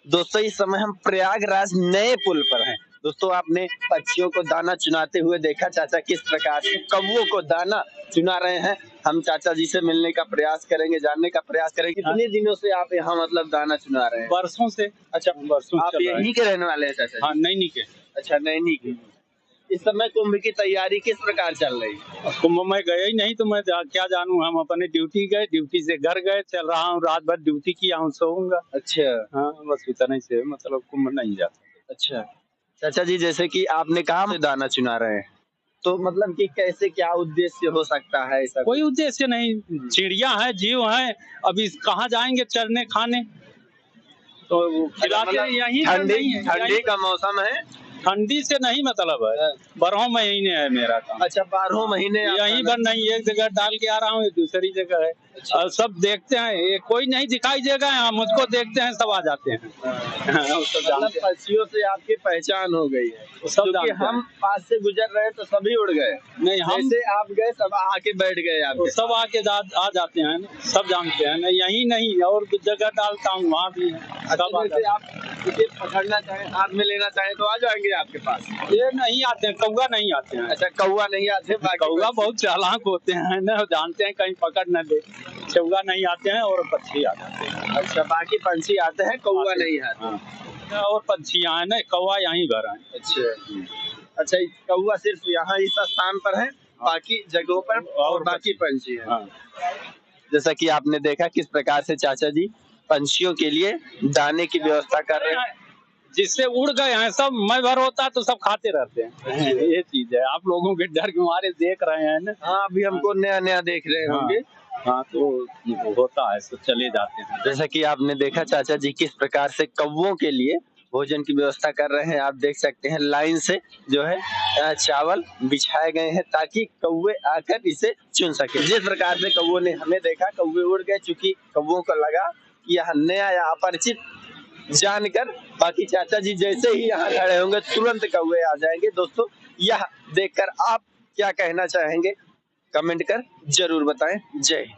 दोस्तों इस समय हम प्रयागराज नए पुल पर हैं। दोस्तों आपने पक्षियों को दाना चुनाते हुए देखा, चाचा किस प्रकार से कौवों को दाना चुना रहे हैं। हम चाचा जी से मिलने का प्रयास करेंगे, जानने का प्रयास करेंगे कितने दिनों से आप यहाँ मतलब दाना चुना रहे हैं। बरसों से। अच्छा, बरसों आप यहीं के रहने वाले हैं चाचा जी? हाँ, नैनी के। अच्छा, नैनी के। इस समय कुंभ की तैयारी किस प्रकार चल रही है? कुंभ में गए ही नहीं तो मैं क्या जानूं। हम अपने ड्यूटी गए, ड्यूटी से घर गए, चल रहा हूँ, रात भर ड्यूटी किया हूँ, सोऊंगा। अच्छा। हाँ, बस इतना ही से मतलब कुंभ नहीं जाता। अच्छा चाचा जी, जैसे कि आपने कहा हम दाना चुना रहे हैं, तो मतलब कि कैसे, क्या उद्देश्य हो सकता है ऐसा? कोई उद्देश्य नहीं, चिड़िया है, जीव है, अभी कहाँ जाएंगे चरने खाने, तो खिला के यहीं पर नहीं है। ठंडी का मौसम है, ठंडी से नहीं मतलब है, 12 महीने है मेरा काम। अच्छा 12 महीने यहीं पर नहीं, एक जगह डाल के आ रहा हूँ, दूसरी जगह है। अच्छा। और सब देखते हैं, ये कोई नहीं दिखाई देगा, यहाँ मुझको देखते हैं, सब आ जाते हैं। मतलब पक्षियों से आपकी पहचान हो गई है, क्योंकि हम पास से गुजर रहे तो सभी उड़ गए। नहीं, हम जैसे आप गए सब आके बैठ गए, आप सब आके आ जाते हैं, सब जानते हैं। यही नहीं और जगह डालता हूँ, वहाँ भी सब आ जाते हैं। आप किसी पकड़ना चाहें, हाथ में लेना चाहें तो आ जाएंगे आपके पास? ये नहीं आते हैं, कौवा नहीं आते हैं। अच्छा, कौवा नहीं आते? कौवा बहुत चालाक होते हैं ना, जानते हैं कहीं पकड़ न ले। कौवा नहीं आते हैं और पक्षी आ जाते हैं। अच्छा, बाकी पंछी आते हैं, कौवा नहीं आते। हाँ। और पंछियाँ हैं ना, कौवा यहीं घर है। अच्छा, कौवा सिर्फ यहाँ इस स्थान पर है, बाकी जगहों पर और बाकी पंछी है। हाँ। जैसा कि आपने देखा किस प्रकार से चाचा जी पंछियों के लिए दाने की व्यवस्था कर रहे हैं। जिससे उड़ गए हैं सब, मैं भर होता तो सब खाते रहते हैं। ये चीज है, आप लोगों के डर के मारे देख रहे हैं ना। हाँ, अभी हमको नया नया देख रहे होंगे। हाँ, तो होता है, सब चले जाते हैं। जैसा कि आपने देखा चाचा जी किस प्रकार से कौवों के लिए भोजन की व्यवस्था कर रहे हैं। आप देख सकते हैं लाइन से जो है चावल बिछाए गए हैं ताकि कौवे आकर इसे चुन सके। जिस प्रकार से कौवों ने हमें देखा, कौवे उड़ गए, चूंकि कौवों को लगा कि यह नया या अपरिचित जानकर बाकी चाचा जी जैसे ही यहाँ खड़े होंगे तुरंत कौवे आ जाएंगे। दोस्तों यह देखकर आप क्या कहना चाहेंगे, कमेंट कर जरूर बताएं। जय हिंद।